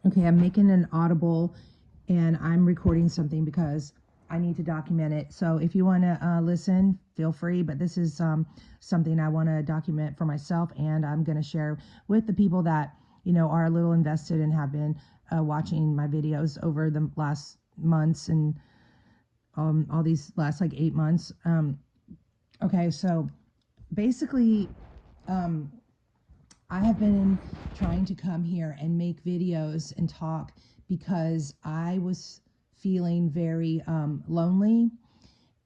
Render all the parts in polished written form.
Okay, I'm making an audible and I'm recording something because I need to document it. So if you want to listen, feel free. But this is something I want to document for myself, and I'm going to share with the people that are a little invested and have been watching my videos over the last months and all these last like 8 months. Okay, so basically, um, I have been trying to come here and make videos and talk because I was feeling very lonely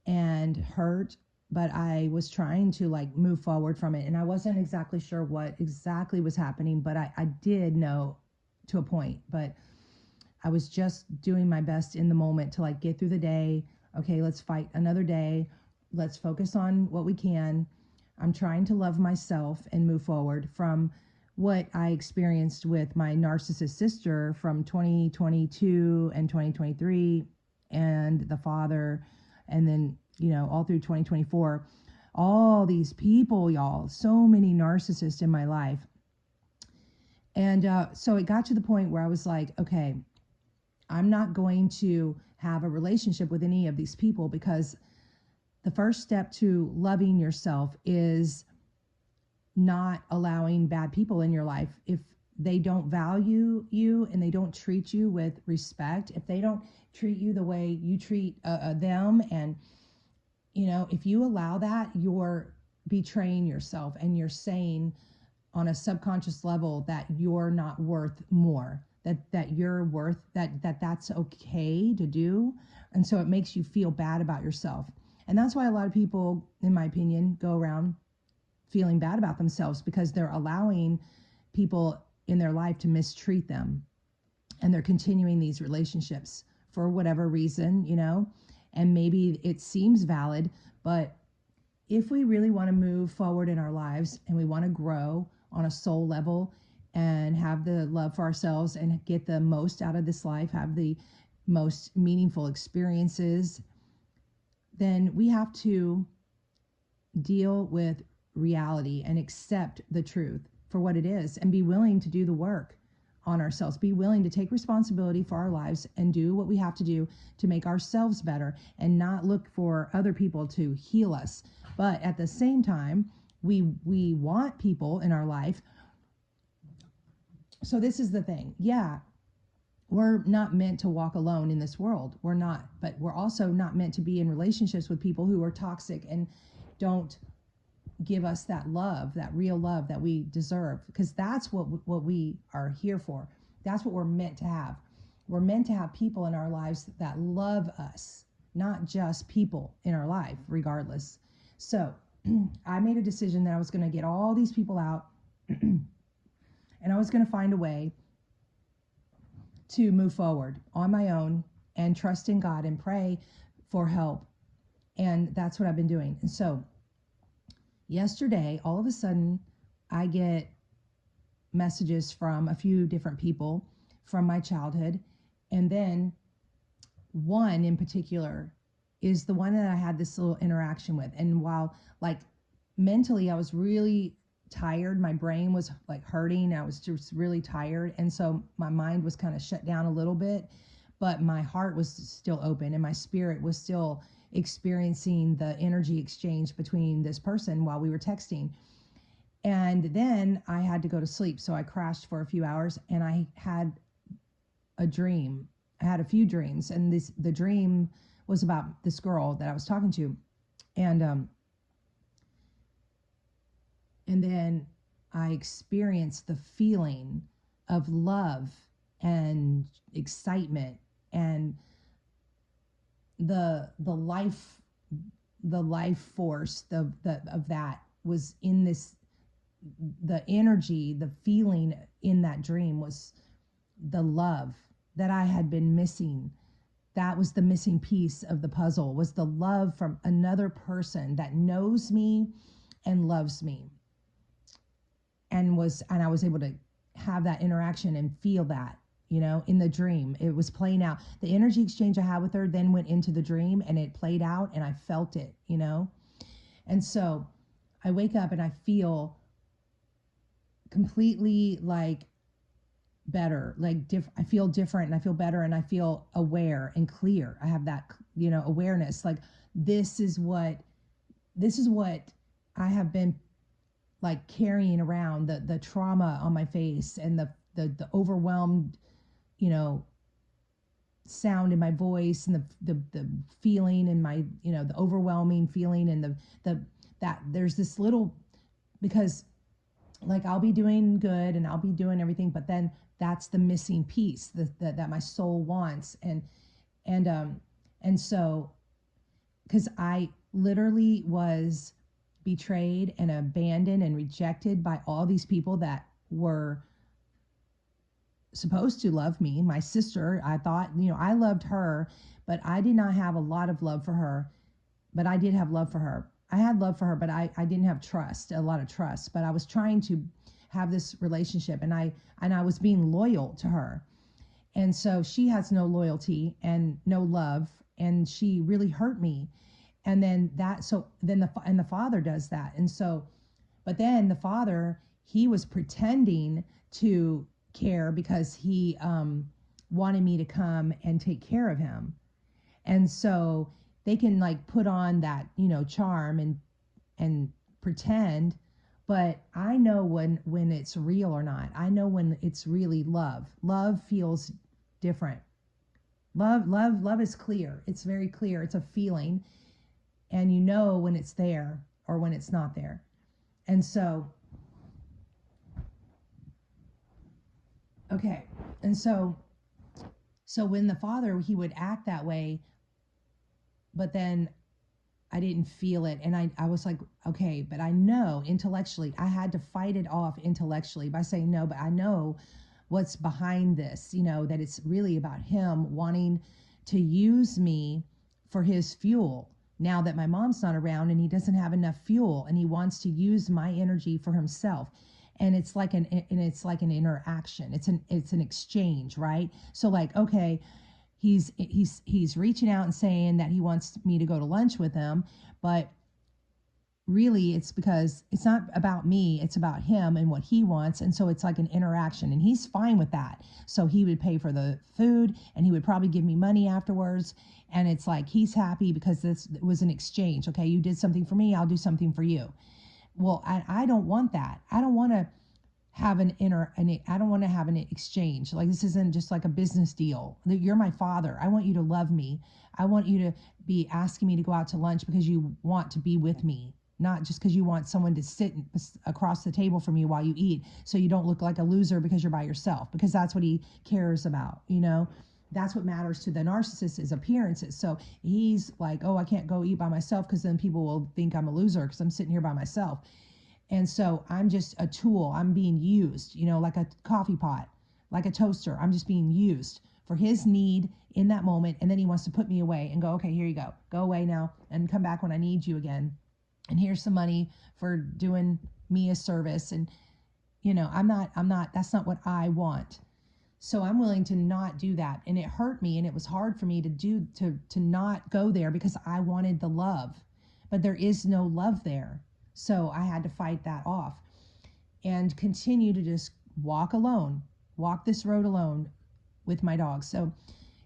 and hurt, but I was trying to like move forward from it. And I wasn't exactly sure what exactly was happening, but I did know to a point. But I was just doing my best in the moment to like get through the day. Okay, let's fight another day. Let's focus on what we can. I'm trying to love myself and move forward from what I experienced with my narcissist sister from 2022 and 2023 and the father, and then, all through 2024. All these people, y'all, so many narcissists in my life. And so it got to the point where I was like, okay, I'm not going to have a relationship with any of these people, because the first step to loving yourself is not allowing bad people in your life. If they don't value you and they don't treat you with respect, if they don't treat you the way you treat them, and if you allow that, you're betraying yourself, and you're saying on a subconscious level that you're not worth more, that you're worth that's okay to do. And so it makes you feel bad about yourself. And that's why a lot of people, in my opinion, go around feeling bad about themselves, because they're allowing people in their life to mistreat them, and they're continuing these relationships for whatever reason, and maybe it seems valid. But if we really want to move forward in our lives and we want to grow on a soul level and have the love for ourselves and get the most out of this life, have the most meaningful experiences, then we have to deal with reality and accept the truth for what it is, and be willing to do the work on ourselves, be willing to take responsibility for our lives and do what we have to do to make ourselves better, and not look for other people to heal us. But at the same time, we want people in our life. So this is the thing. Yeah, we're not meant to walk alone in this world. We're not, but we're also not meant to be in relationships with people who are toxic and don't give us that love, that real love that we deserve, because that's what we are here for. That's what we're meant to have. We're meant to have people in our lives that love us, not just people in our life, regardless. So I made a decision that I was going to get all these people out and I was going to find a way to move forward on my own and trust in God and pray for help. And that's what I've been doing. And so yesterday, all of a sudden, I get messages from a few different people from my childhood. And then one in particular is the one that I had this little interaction with. And while like mentally I was really tired, my brain was like hurting, I was just really tired. And so my mind was kind of shut down a little bit, but my heart was still open and my spirit was still experiencing the energy exchange between this person while we were texting. And then I had to go to sleep. So I crashed for a few hours and I had a dream. I had a few dreams, and the dream was about this girl that I was talking to. And and then I experienced the feeling of love and excitement, and the life force of that was in this. The energy, the feeling in that dream was the love that I had been missing. That was the missing piece of the puzzle, was the love from another person that knows me and loves me, and I was able to have that interaction and feel that, in the dream. It was playing out. The energy exchange I had with her then went into the dream and it played out and I felt it. And so I wake up and I feel completely like better, like I feel different and I feel better and I feel aware and clear. I have that, awareness. Like this is what this is what I have been like carrying around, the trauma on my face and the overwhelmed, you know, sound in my voice and the feeling in my, the overwhelming feeling and the that there's this little, because like I'll be doing good and I'll be doing everything, but then that's the missing piece that my soul wants. And so because I literally was betrayed and abandoned and rejected by all these people that were supposed to love me. My sister, I thought, I loved her, but I did not have a lot of love for her. But I did have love for her. I had love for her, but I didn't have trust, a lot of trust. But I was trying to have this relationship, and I was being loyal to her. And so she has no loyalty and no love, and she really hurt me. And then the father does that. And so, but then the father, he was pretending to care because he wanted me to come and take care of him. And so they can like put on that, charm and pretend, but I know when it's real or not. I know when it's really love. Love feels different. Love is clear. It's very clear. It's a feeling, and you know when it's there or when it's not there. And so okay. And so when the father, he would act that way, but then I didn't feel it. And I was like, okay, but I know intellectually, I had to fight it off intellectually by saying, no, but I know what's behind this, that it's really about him wanting to use me for his fuel. Now that my mom's not around and he doesn't have enough fuel, and he wants to use my energy for himself. And it's like an interaction. It's an exchange, right? So like, okay, he's reaching out and saying that he wants me to go to lunch with him, but really it's because it's not about me, it's about him and what he wants. And so it's like an interaction, and he's fine with that. So he would pay for the food and he would probably give me money afterwards, and it's like he's happy because this was an exchange. Okay, you did something for me, I'll do something for you. Well, I don't want that. I don't want to have I don't want to have an exchange. Like this isn't just like a business deal. You're my father. I want you to love me. I want you to be asking me to go out to lunch because you want to be with me, not just because you want someone to sit across the table from you while you eat so you don't look like a loser because you're by yourself, because that's what he cares about, That's what matters to the narcissist, is appearances. So he's like, oh, I can't go eat by myself because then people will think I'm a loser because I'm sitting here by myself. And so I'm just a tool. I'm being used, like a coffee pot, like a toaster. I'm just being used for his need in that moment. And then he wants to put me away and go, okay, here you go. Go away now and come back when I need you again. And here's some money for doing me a service. And, that's not what I want. So I'm willing to not do that. And it hurt me, and it was hard for me to not go there because I wanted the love, but there is no love there. So I had to fight that off and continue to just walk this road alone with my dog. So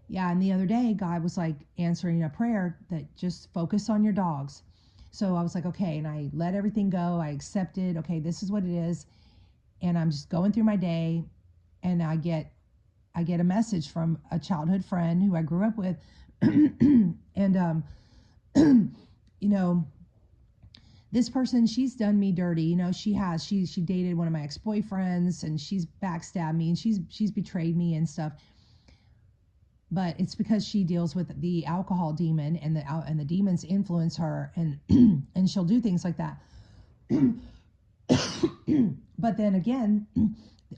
yeah, and the other day, God was like answering a prayer that just focus on your dogs. So I was like, okay, and I let everything go. I accepted, okay, this is what it is. And I'm just going through my day, and I get a message from a childhood friend who I grew up with. And this person, she's done me dirty. She dated one of my ex-boyfriends, and she's backstabbed me, and she's betrayed me and stuff. But it's because she deals with the alcohol demon, and the demons influence her, and and she'll do things like that. But then again,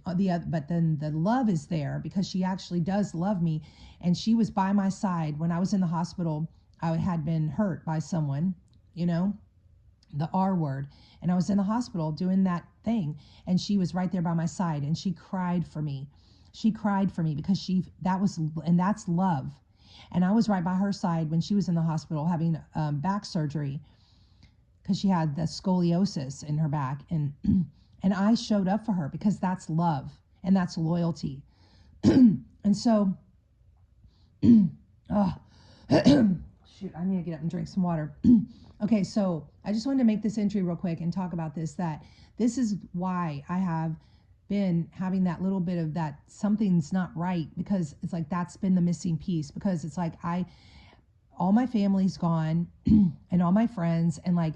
but then the love is there because she actually does love me, and she was by my side when I was in the hospital. I had been hurt by someone, the R word, and I was in the hospital doing that thing, and she was right there by my side, and she cried for me. She cried for me because that's love. And I was right by her side when she was in the hospital having back surgery because she had the scoliosis in her back, and and I showed up for her because that's love and that's loyalty. And so, oh, shoot, I need to get up and drink some water. Okay, so I just wanted to make this entry real quick and talk about this, that this is why I have been having that little bit of that something's not right, because it's like that's been the missing piece, because it's like all my family's gone and all my friends, and like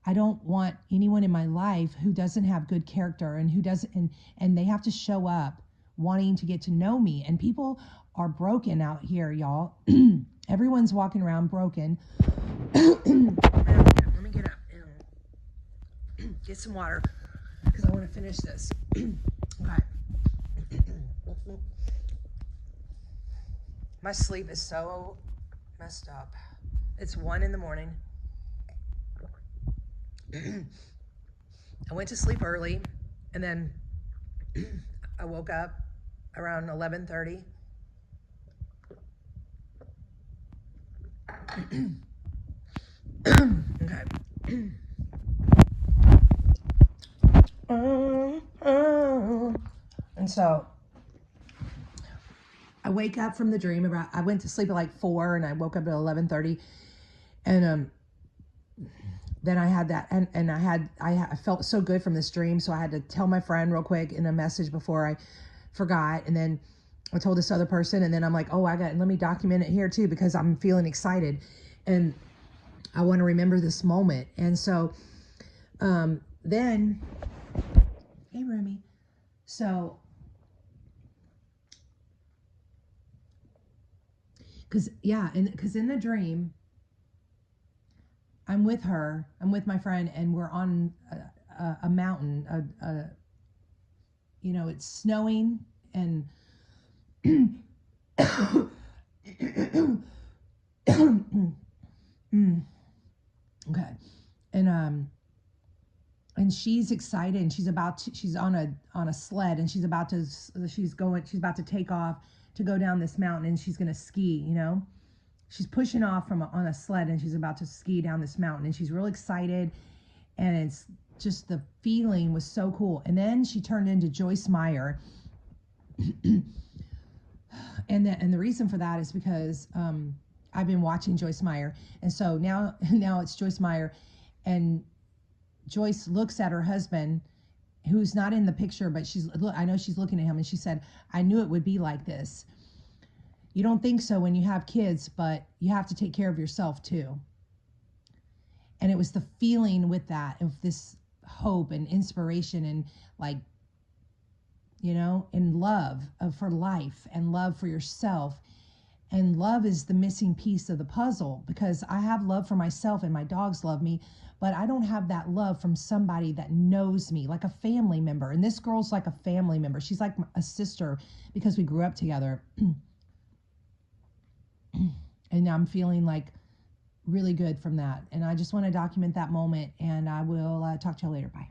I don't want anyone in my life who doesn't have good character and who doesn't, and they have to show up wanting to get to know me. And people are broken out here, y'all. Everyone's walking around broken. Let me get up and get some water because I want to finish this. Okay. My sleep is so messed up. It's 1 in the morning. I went to sleep early, and then I woke up around 11:30. Okay. And so I wake up from the dream I went to sleep at like 4 and I woke up at 11:30, and then I had that, and I felt so good from this dream, so I had to tell my friend real quick in a message before I forgot, and then I told this other person, and then I'm like, oh, let me document it here too, because I'm feeling excited and I want to remember this moment. And so then, hey Remy, so because in the dream I'm with her, I'm with my friend, and we're on a mountain, it's snowing, and okay, and she's excited, and she's on a sled, and she's about to take off to go down this mountain, and she's gonna ski, she's pushing off on a sled, and she's about to ski down this mountain, and she's real excited, and it's just, the feeling was so cool. And then she turned into Joyce Meyer. And the reason for that is because I've been watching Joyce Meyer, and so now it's Joyce Meyer, and Joyce looks at her husband, who's not in the picture, but I know she's looking at him, and she said, I knew it would be like this. You don't think so when you have kids, but you have to take care of yourself too. And it was the feeling with that, of this hope and inspiration, and like, and love for life, and love for yourself. And love is the missing piece of the puzzle, because I have love for myself and my dogs love me, but I don't have that love from somebody that knows me, like a family member. And this girl's like a family member. She's like a sister, because we grew up together. And I'm feeling like really good from that. And I just want to document that moment, and I will talk to you later. Bye.